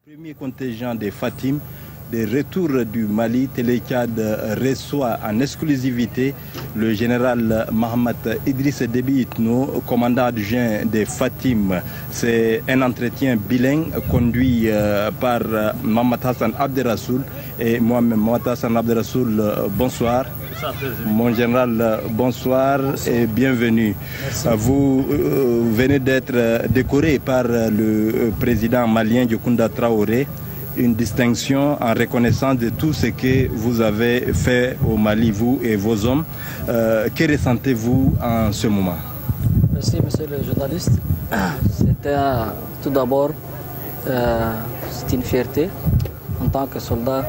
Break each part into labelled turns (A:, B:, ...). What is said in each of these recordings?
A: Premier contingent des Fatim, des retours du Mali, Télécad reçoit en exclusivité le général Mohamed Idriss Déby Itno, commandant adjoint des Fatim. C'est un entretien bilingue conduit par Mohamed Hassan Abderrassoul et moi-même. Mohamed Hassan Abderrassoul, bonsoir. Mon général, bonsoir et bienvenue. Vous venez d'être décoré par le président malien Diokounda Traoré, une distinction en reconnaissance de tout ce que vous avez fait au Mali, vous et vos hommes. Que ressentez-vous en ce moment?
B: Merci, monsieur le journaliste. C'était tout d'abord c'est une fierté en tant que soldat.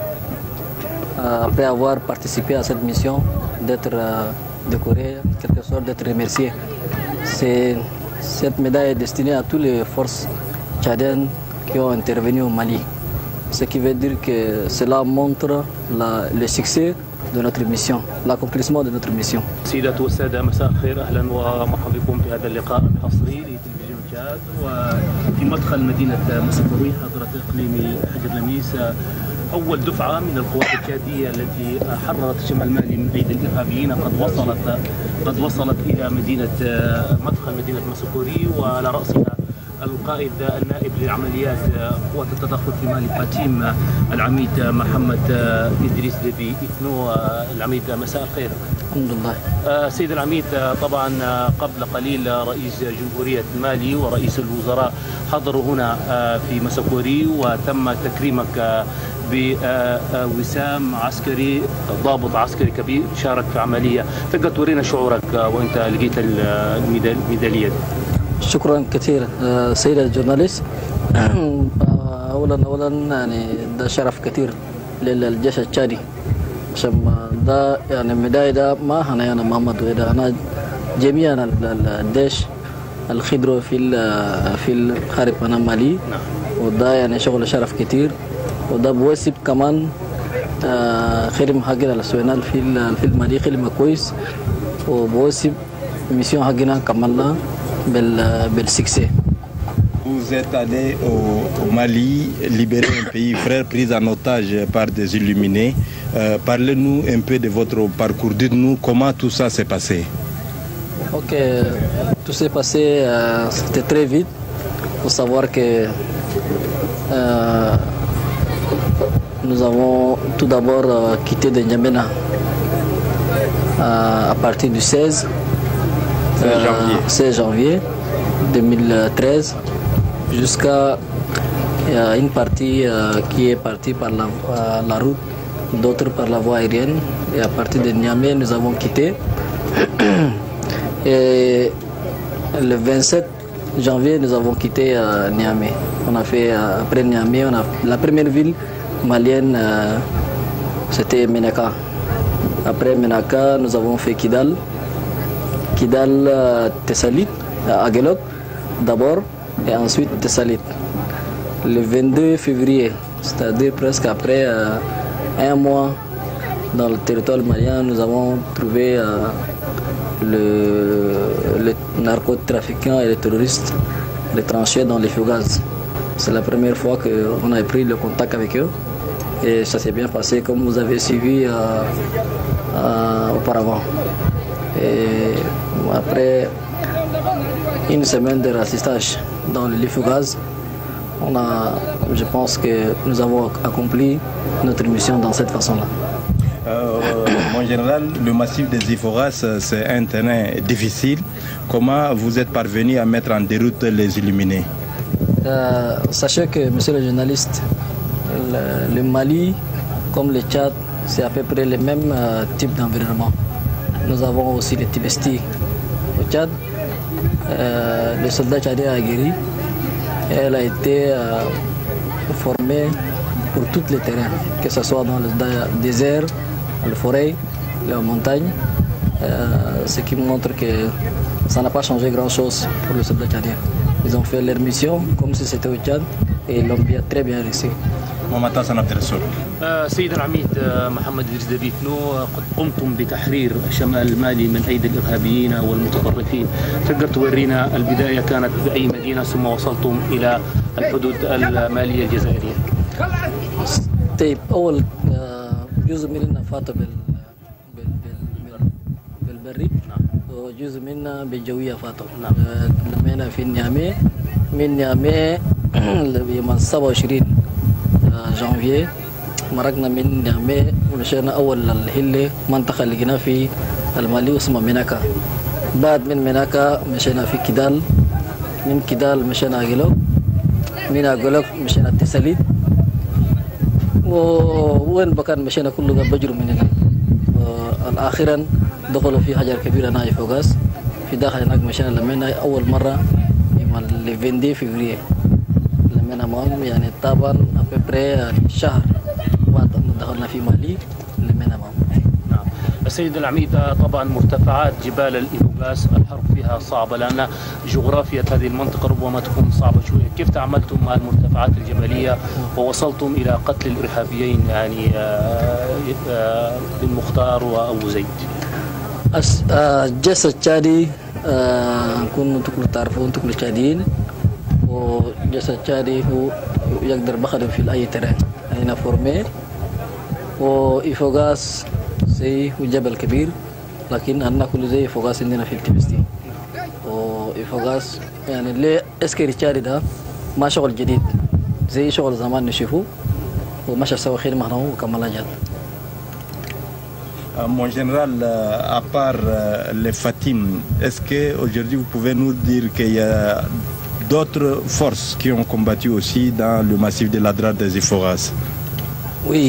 B: Après avoir participé à cette mission, d'être décoré, en quelque sorte d'être remercié. Cette médaille est destinée à toutes les forces tchadiennes qui ont intervenu au Mali. Ce qui veut dire que cela montre le succès de notre mission, l'accomplissement de notre mission.
C: سيدات والسادة مساء الخير، أهلا ومرحبا بكم في هذا اللقاء الحصري لتلفزيون تشاد وفي مدخل مدينة مسكوري حاضرة إقليم حجر لميس. أول دفعة من القوات التشادية التي حررت شمال مالي من أيدي الإرهابيين قد وصلت إلى مدخل مدينة مسكوري، وعلى رأسها القائد النائب لعمليات قوات التدخل في مالي فاتيم العميد محمد إدريس ديبي إتنو. العميد مساء الخير.
B: الحمد لله.
C: سيد العميد، طبعا قبل قليل رئيس جمهورية مالي ورئيس الوزراء حضروا هنا في مسكوري وتم تكريمك بوسام عسكري، ضابط عسكري كبير شارك في عملية. تقدر تورينا شعورك وانت لقيت الميدالية دي؟
B: شكرا كثير سيد الجورناليست. اولا يعني ده شرف كثير للجيش التشادي، عشان ده يعني الميداي ده ما انا محمد وده انا جميعا الجيش الخضر في خارج قناه مالي، وده يعني شغل شرف كثير، وده بواسب كمان خدمة حقنا للسوينال في المالي خدمة كويس، وبواسب ميسيون حقنا كملنا بالسكسي.
A: Vous êtes allé au Mali, libérer un pays frère pris en otage par des illuminés. Parlez-nous un peu de votre parcours. Dites-nous comment tout ça s'est passé.
B: Ok, tout s'est passé, c'était très vite. Il faut savoir que nous avons tout d'abord quitté de N'Djamena à partir du 16 janvier 2013 jusqu'à une partie qui est partie par la route, d'autres par la voie aérienne. Et à partir de Niamey, nous avons quitté. Et le 27 janvier, nous avons quitté Niamey. On a fait, après Niamey, la première ville malienne, c'était Menaka. Après Menaka, nous avons fait Kidal, Tessalit, Aguelok d'abord, et ensuite Tessalit. Le 22 février, c'est-à-dire presque après un mois dans le territoire malien, nous avons trouvé le narcotrafiquant et les terroristes retranchés dans les Fugaz. C'est la première fois qu'on a pris le contact avec eux et ça s'est bien passé comme vous avez suivi auparavant. Et après une semaine de racistage dans les Fugaz, je pense que nous avons accompli notre mission dans cette façon-là.
A: Mon général, le massif des Iforas, c'est un terrain difficile. Comment vous êtes parvenu à mettre en déroute les illuminés?
B: Sachez que, monsieur le journaliste, le Mali, comme le Tchad, c'est à peu près le même type d'environnement. Nous avons aussi les Tibesti au Tchad. Le soldat tchadien a guéri. Elle a été formée pour tous les terrains, que ce soit dans le désert, la forêt, la montagne, ce qui montre que ça n'a pas changé grand-chose pour le soldat tchadien. Ils ont fait leur mission comme si c'était au Tchad et ils l'ont très bien réussi.
A: محمد حسن عبدالرسول.
C: سيد العميد محمد إدريس ديبي إتنو، قد قمتم بتحرير شمال المالي من أيدي الإرهابيين والمتطرفين. تقدر تورينا البداية كانت بأي مدينة ثم وصلتم إلى الحدود المالية الجزائرية؟
B: طيب أول جزء مننا فات بالبري وجزء منا بالجوية فاتوا. لمينا في النيامي من نيامي يوم 27 جانفي مرقنا من نيامي مشينا أول الهلة منطقة اللي لقينا في المالي اسمها مناكا. بعد من مناكا مشينا في كيدال، من كيدال مشينا أجلوك، من أجلوك مشينا تساليد، وين بكان مشينا كله بجرو من هناك. الأخيرا دخلوا في حجر كبير هنا فوقاس في داخل هناك مشينا لمينا أول مرة يوم اللي 22 فبراير لمينا معهم يعني طبعا أبري شهر بعد أن دخلنا في مالي لمينا معهم.
C: نعم. السيد العميد طبعا مرتفعات جبال الإيفوغاس الحرب فيها صعبة لأن جغرافيا هذه المنطقة ربما تكون صعبة شوية، كيف تعاملتم مع المرتفعات الجبلية ووصلتم إلى قتل الإرهابيين يعني بن مختار وأبو زيد؟
B: الجيش التشادي كنتم تعرفون تكونوا تشاديين، والجيش التشادي هو يقدر بخدم في أي ترين هنا فورمي، وإيفوغاس زي جبل كبير لكن أنا كل زي إيفوغاس عندنا في التبستي. وإيفوغاس يعني ليه اسكري تشادي ده ما شغل جديد زي شغل زمان نشوفه ومشى سوى خير مهنا وكمل جد.
A: Mon général, à part les Fatim, est-ce qu'aujourd'hui vous pouvez nous dire qu'il y a d'autres forces qui ont combattu aussi dans le massif de l'Adrar des Iforas?
B: Oui,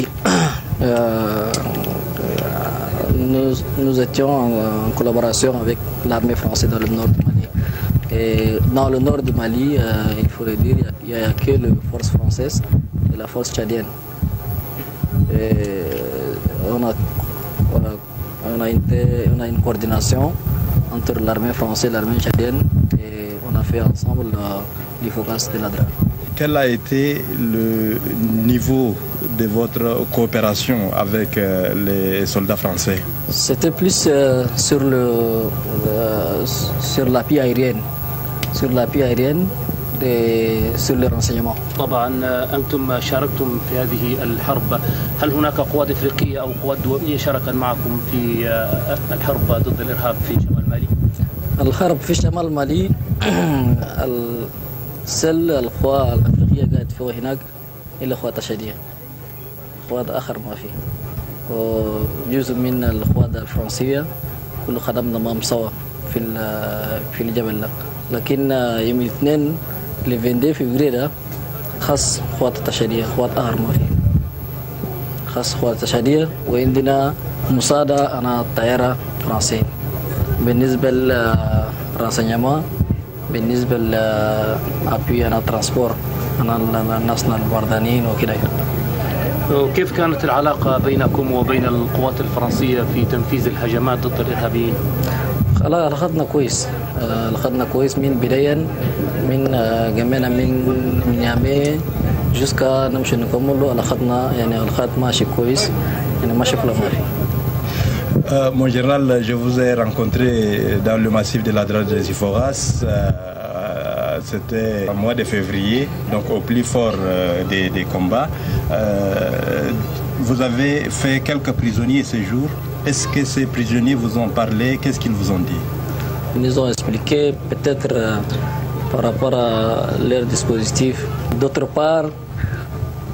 B: nous étions en collaboration avec l'armée française dans le nord du Mali. Et dans le nord du Mali, il faut le dire, il n'y a que la force française et la force tchadienne. Et on a une coordination entre l'armée française et l'armée tchadienne et on a fait ensemble l'Ifoghas de l'Adrar.
A: Quel a été le niveau de votre coopération avec les soldats français?
B: C'était plus sur l'appui aérien, et sur le renseignement.
C: طبعا أنتم شاركتم في هذه الحرب، هل هناك قوات إفريقية أو قوات دولية شاركت معكم في الحرب ضد الإرهاب في شمال مالي؟
B: الحرب في شمال مالي القوى الأفريقية قاعد فوق هناك إلا قوات تشادية، قوات آخر ما في، وجزء من القوات الفرنسية كله خدمنا معهم سوا في الجبل ده. لكن يوم الاثنين اللي 22 فبراير خاص قوات التشادية، قوات آخر ما في، خاص قوات التشادية. وعندنا مساعدة أنا طائرة فرنسية بالنسبة للرانسينيمون، بالنسبة لأبي أنا ترانسبور أنا الناسنا البردانيين وكذا.
C: كيف كانت العلاقة بينكم وبين القوات الفرنسية في تنفيذ الهجمات ضد الإرهابيين؟
B: علاقتنا كويس من بداية من جمعنا من نيامي جوسكا نمشي نكملوا علاقتنا يعني علاقات ماشي كويس يعني ماشي كلها ما في.
A: Mon général, je vous ai rencontré dans le massif de l'Adrar des Iforas. C'était au mois de février, donc au plus fort des combats. Vous avez fait quelques prisonniers ce jour. Est-ce que ces prisonniers vous ont parlé? Qu'est-ce qu'ils vous ont dit?
B: Ils nous ont expliqué peut-être par rapport à leur dispositif. D'autre part,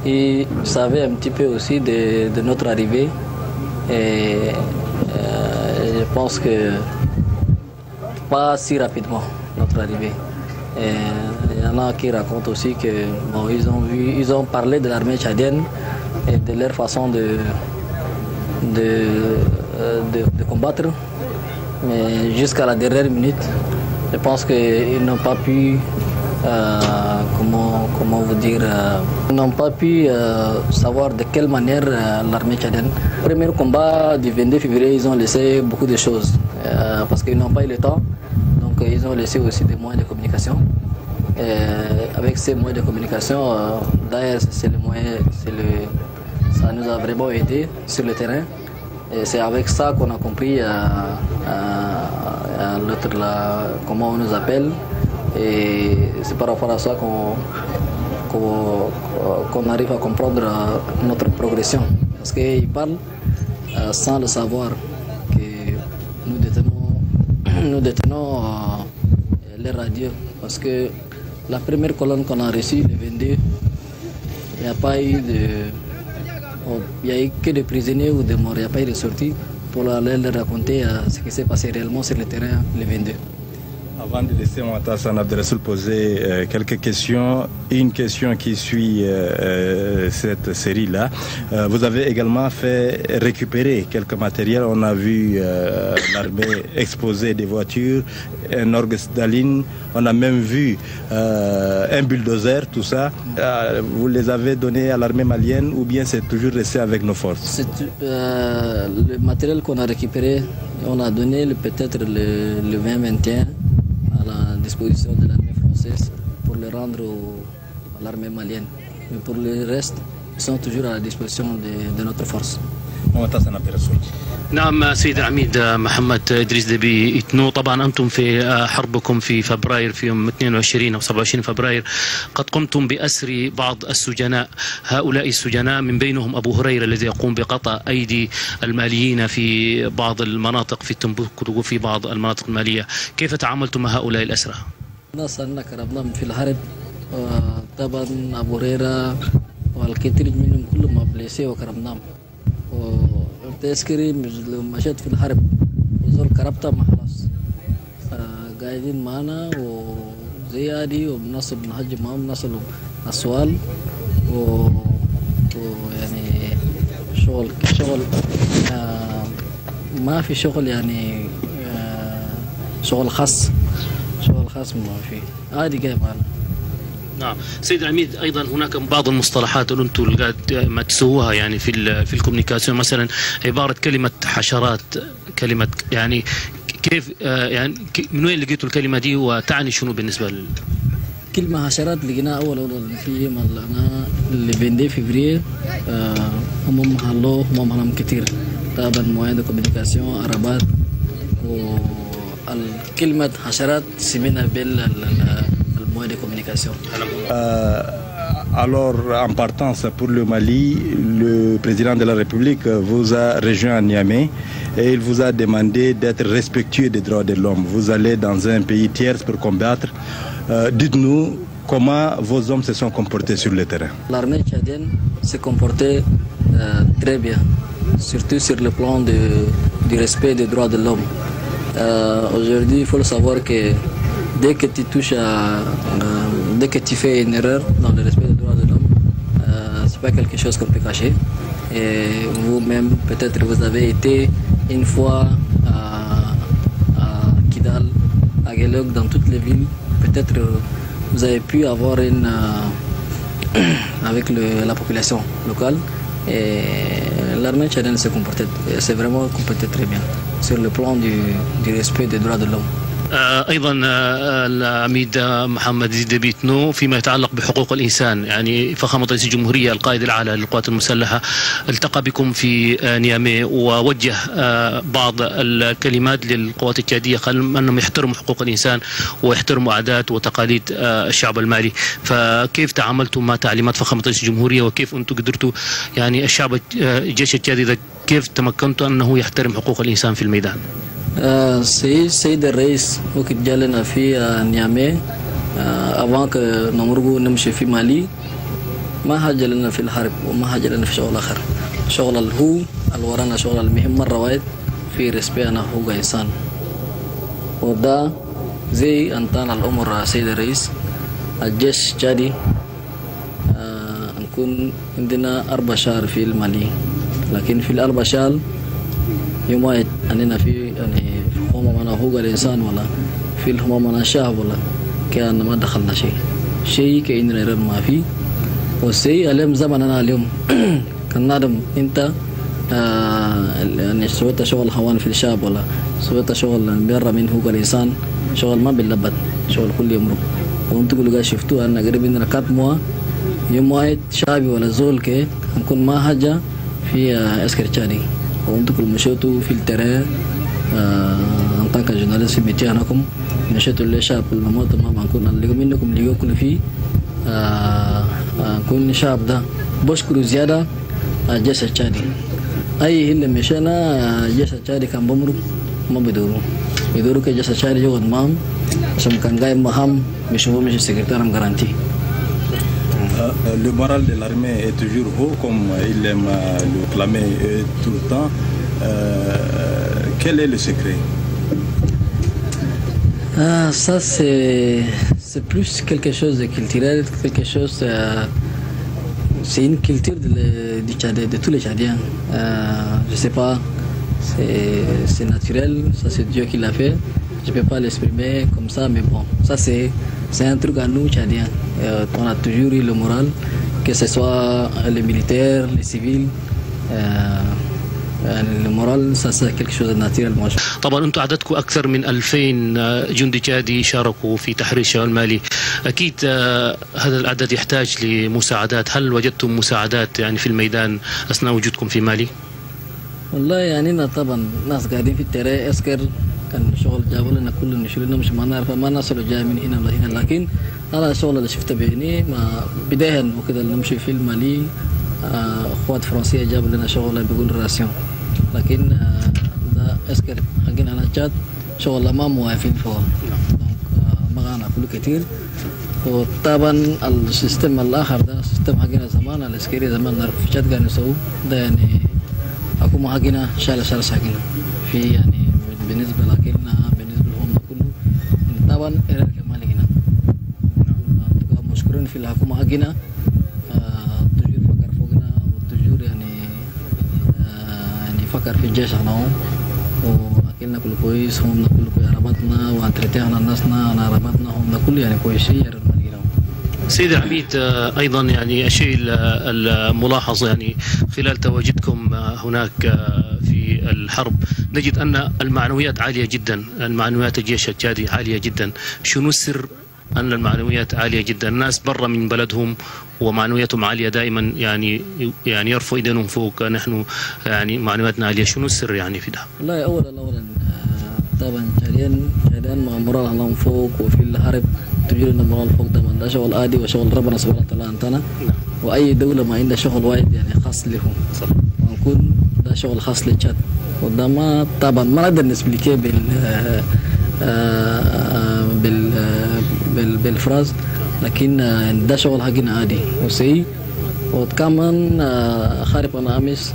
B: ils savaient un petit peu aussi de notre arrivée. Et je pense que pas si rapidement notre arrivée. Et il y en a qui racontent aussi que bon, ils ont parlé de l'armée tchadienne et de leur façon de combattre, mais jusqu'à la dernière minute, je pense qu'ils n'ont pas pu, comment vous dire, ils n'ont pas pu savoir de quelle manière l'armée tchadienne. Le premier combat du 22 février, ils ont laissé beaucoup de choses parce qu'ils n'ont pas eu le temps, donc ils ont laissé aussi des moyens de communication. Et avec ces moyens de communication, d'ailleurs, ça nous a vraiment aidé sur le terrain. Et c'est avec ça qu'on a compris comment on nous appelle. Et c'est par rapport à ça qu'on arrive à comprendre notre progression. Parce qu'ils parlent sans le savoir que nous détenons les radios. Parce que la première colonne qu'on a reçue, le 22, il n'y a pas eu il n'y a eu que des prisonniers ou des morts, il n'y a pas eu de sortie pour aller leur raconter ce qui s'est passé réellement sur le terrain le 22.
A: Avant de laisser Hassan Abdelrassoul poser quelques questions, une question qui suit cette série-là. Vous avez également fait récupérer quelques matériels. On a vu l'armée exposer des voitures, un orgue Staline. On a même vu un bulldozer, tout ça. Vous les avez donnés à l'armée malienne ou bien c'est toujours resté avec nos forces?
B: Le matériel qu'on a récupéré, on a donné peut-être le 20-21 à la disposition de l'armée française pour le rendre à l'armée malienne. Mais pour le reste, ils sont toujours à la disposition de notre force.
C: نعم سيد العميد محمد إدريس دبي إتنو، طبعا أنتم في حربكم في فبراير في يوم 22 أو 27 فبراير قد قمتم بأسر بعض السجناء. هؤلاء السجناء من بينهم أبو هريرة الذي يقوم بقطع أيدي الماليين في بعض المناطق في تمبكتو وفي بعض المناطق المالية. كيف تعاملتم مع هؤلاء الأسرى؟
B: ناس أننا كربناهم في الحرب، طبعا أبو هريرة والكثير منهم كلهم أبليسي وكربناهم. تذكري مشيت في الحرب وزول كربتها ما خلاص قاعدين معنا وزيادي وبنصب نهجم معهم بنصل أسوال ويعني شغل ما في شغل يعني شغل خاص ما في عادي جاي معنا.
C: نعم سيد العميد، ايضا هناك بعض المصطلحات اللي انتم ما تسووها يعني في الكوميونيكاسيون، مثلا عباره كلمه حشرات، كلمه يعني كيف يعني من وين لقيتوا الكلمه دي وتعني شنو بالنسبه
B: كلمه حشرات لقيناها اول في يوم اللي 22 فبراير. هم محلو هم محلهم كثير طبعا مواد كوميونيكاسيون عربات، والكلمه حشرات سمينا de communication.
A: Alors, en partance pour le Mali, le président de la République vous a rejoint à Niamey et il vous a demandé d'être respectueux des droits de l'homme. Vous allez dans un pays tiers pour combattre. Dites-nous comment vos hommes se sont comportés sur le terrain.
B: L'armée tchadienne s'est comportée très bien, surtout sur le plan du respect des droits de l'homme. Aujourd'hui, il faut le savoir que dès que tu touches dès que tu fais une erreur dans le respect des droits de l'homme, c'est pas quelque chose qu'on peut cacher. Et vous-même, peut-être vous avez été une fois à Kidal, à Gelog, dans toutes les villes. Peut-être vous avez pu avoir avec la population locale. Et l'armée tchadienne s'est vraiment comportée très bien sur le plan du respect des droits de l'homme.
C: ايضا العميد محمد دبي إتنو، فيما يتعلق بحقوق الانسان، يعني فخامه رئيس الجمهوريه القائد الاعلى للقوات المسلحه التقى بكم في نيامي ووجه بعض الكلمات للقوات التشاديه، قال انهم يحترموا حقوق الانسان ويحترموا عادات وتقاليد الشعب المالي. فكيف تعاملتم مع تعليمات فخامه رئيس الجمهوريه وكيف انتم قدرتوا يعني الجيش التشادي كيف تمكنتوا انه يحترم حقوق الانسان في الميدان؟
B: سيد الرئيس وقت جالنا في نيامي avant que نمرقوا نمشي في مالي ما حاجة لنا في الحرب وما حاجة لنا في شغل آخر. شغل الهو الورانا شغل المهم مرة واحد في رسبي أنا هو إنسان، وده زي أنتان الأمر سيد الرئيس. الجيش التشادي نكون عندنا 4 شهر في المالي، لكن في ال4 شهر يوم واحد أننا في يعني هم أنا هو الإنسان ولا في هم أنا شعب ولا كان ما دخلنا شيء كأننا نرى ما في. والشيء اليوم زماننا اليوم كان نادم أنت يعني سويت شغل هوان في الشعب ولا سويت شغل برا من هو الإنسان، شغل ما باللبد، شغل كل يوم. وأنتوا كلوا شفتوا أن قريب عندنا كاتموا يوم واحد شعبي ولا زول كي نكون ما حاجة في عسكر تشادي. وأنتم كل مشيتوا في التراء en tant que journaliste métier أنكم مشيتوا للشعب الموت ما بنكون اللي منكم اللي يكون فيه نكون شعب ده بشكره زيادة الجيش التشادي. أي اللي مشينا الجيش التشادي كان بمرو ما يدوروا كجيش التشادي جو قدمام عشان كان جاي مهام بيشوفوا مش السكرتير ام garanti.
A: Le moral de l'armée est toujours haut comme il aime le clamer tout le temps. Quel est le secret?
B: Ça c'est plus quelque chose de culturel, quelque chose c'est une culture de tous les Tchadiens. Je sais pas, c'est naturel, ça c'est Dieu qui l'a fait. Je peux pas l'exprimer comme ça, mais bon, ça c'est un truc à nous Tchadiens. On a toujours eu le moral, que ce soit les militaires, les civils. المورال ساسا كل شيء ناتيرال موجود.
C: طبعا انتم عددكم اكثر من 2000 جندي تشادي شاركوا في تحرير شمال مالي، اكيد هذا العدد يحتاج لمساعدات، هل وجدتم مساعدات يعني في الميدان اثناء وجودكم في مالي؟
B: والله يعني طبعا ناس قاعدين في التراء اسكر كان شغل جابوا لنا كل نشيلنا مش ما نعرف ما ناس جاي من هنا ولا هنا، لكن هذا الشغل اللي شفته بعيني ما بدايه وكذا نمشي في المالي اخوات فرنسيه جابوا لنا شغل بيقول راسيون، لكن ده اسكر حقنا على تشاد شغل ما موافقين فيه ما غانا كله كتير. وطبعا السيستم الاخر ده السيستم حقنا زمان العسكري زمان نعرف في تشاد كانوا يسووا ده يعني حكومه حقنا شال حقنا في يعني بالنسبه لكن بالنسبه لهم كله طبعا إيران كمان هنا مشكورين في الحكومه حقنا تجور فكر فوقنا وتجور يعني فكر في الجيش هنا واكلنا كله كويس، هم كله كويس، ربطنا وانترتينا ناسنا انا ربطنا هم كله يعني كويسين.
C: سيد العميد ايضا يعني الشيء الملاحظ يعني خلال تواجدكم هناك في الحرب نجد ان المعنويات عاليه جدا، المعنويات الجيش التشادي عاليه جدا، شنو السر ان المعنويات عاليه جدا؟ الناس برا من بلدهم ومعنوياتهم عاليه دائما يعني يرفعوا ايديهم فوق، نحن يعني معنوياتنا عاليه، شنو السر يعني في ده؟
B: والله اولا طبعا تشاديان مورال لهم فوق، وفي الحرب تجي لنا مورال فوق ده شغل عادي وشغل ربنا سبحانه وتعالى انتنا، واي دوله ما عندها شغل واحد يعني خاص لهم ونكون ده شغل خاص لتشاد، وده ما طبعا ما نقدر نسبليكيه بالفراز، لكن ده شغل حقنا عادي وسي. وكمان خارب انا امس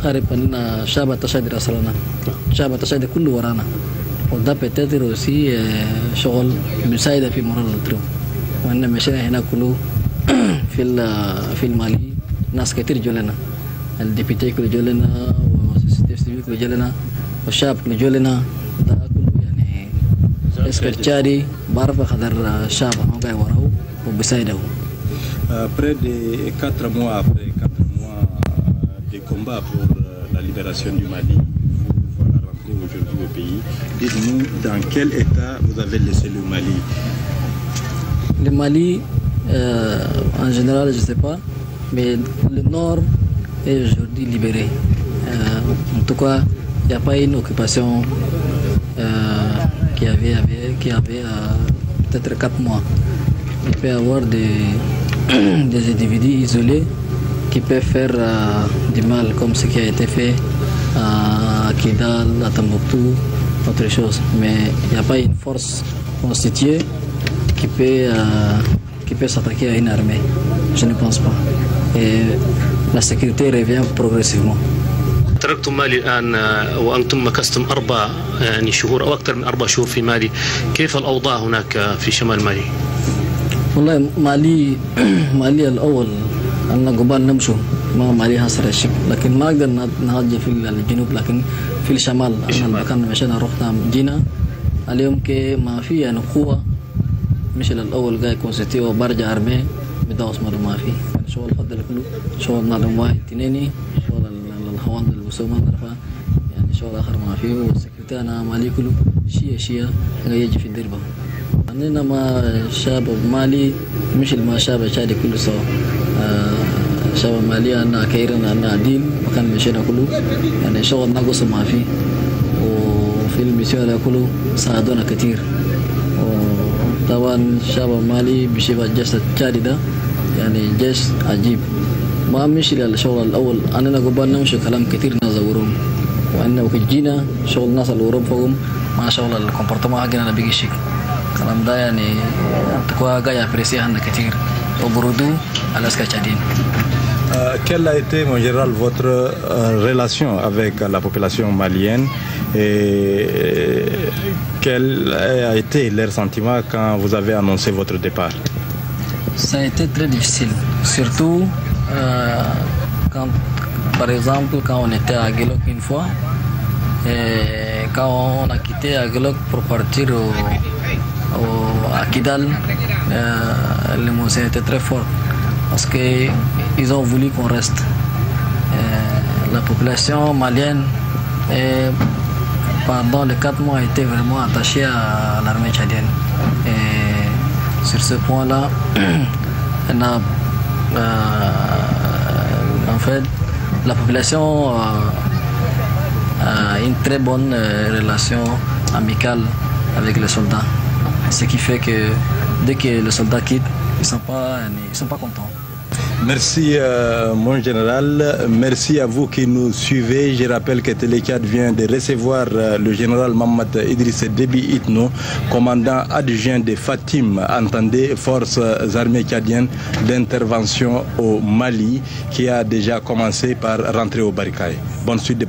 B: خارب ان شعب التشادي راسلنا، شعب التشادي كله ورانا، وده بتاتي روسي شغل مساعدة في مورال الدروب. وإن مشينا هنا كله في المالي ناس كتير جولنا، الديبيتي كله جولنا والسيستيف سيفيك كله جولنا والشعب كله جولنا، ده كله يعني اسكتشاري بعرف خدر الشعب هم جاي وراه وبيساعده.
A: Près de 4 mois après 4 mois de combat pour la libération du Mali, voilà rentré aujourd'hui au pays. Dites-nous dans quel état vous avez laissé le Mali?
B: Le Mali, en général, je ne sais pas, mais le nord est aujourd'hui libéré. En tout cas, il n'y a pas une occupation qui avait peut-être 4 mois. Il peut y avoir des individus isolés qui peuvent faire du mal, comme ce qui a été fait à Kidal, à Tombouctou, autre chose. Mais il n'y a pas une force constituée qui peut s'attaquer à une armée. Je ne pense pas. Et la sécurité revient progressivement.
C: تركتم مالي الآن وأنتم مكثتم 4 يعني شهور أو أكثر من 4 شهور في مالي، كيف الأوضاع هناك في شمال مالي؟
B: والله مالي الأول أن قبال نمشوا ما مالي حصر الشيء، لكن ما أقدر نهاجم في الجنوب، لكن في الشمال أنا المكان مشينا رحنا جينا اليوم كي ما في يعني قوة مش الأول جاي كونستي وبرجع أرمي بدأ اسمه ما في يعني شغل فضل كله شغل نادم واحد تنيني شغل الهوان الوسومة نرفع يعني شغل آخر ما في، والسكرتير أنا مالي كله شيء يجي في الدربة. أننا ما شاب مالي مش ما شاب شادي كله سوا، شاب مالي أنا كيرنا أنا عديل مكان مشينا كله يعني شغل ناقص ما في، وفي المسيرة كله ساعدونا كتير. وطبعا شاب مالي بشبه جسد شادي ده يعني جيش عجيب. ما مشي للشغل الأول، أنا قبل نمشي كلام كثير نزورهم، وإنه كجينا شغل الناس اللي وراهم فوقهم ما شغل الكومبورتمون حقنا أنا بيجي شيك. الكلام ده يعني تكوا جاي أبريسي عنا كثير وبرودو على سكتشادين.
A: Quelle a été, mon général, votre relation avec la population malienne et quel a été leur sentiment quand vous avez annoncé votre départ?
B: Ça a été très difficile, surtout quand, par exemple, quand on était à Guelok une fois, et quand on a quitté Guelok pour partir à Kidal, l'émotion était très forte parce qu'ils ont voulu qu'on reste. La population malienne, pendant les 4 mois, était vraiment attachée à l'armée tchadienne. Et sur ce point-là, en fait, la population a une très bonne relation amicale avec les soldats. Ce qui fait que dès que les soldats quittent, ils sont pas contents.
A: Merci mon général, merci à vous qui nous suivez. Je rappelle que Télécad vient de recevoir le général Mohamed Idriss Déby Itno, commandant adjoint de Fatim, entendez, forces armées tchadiennes d'intervention au Mali, qui a déjà commencé par rentrer au Barikaï. Bonne suite de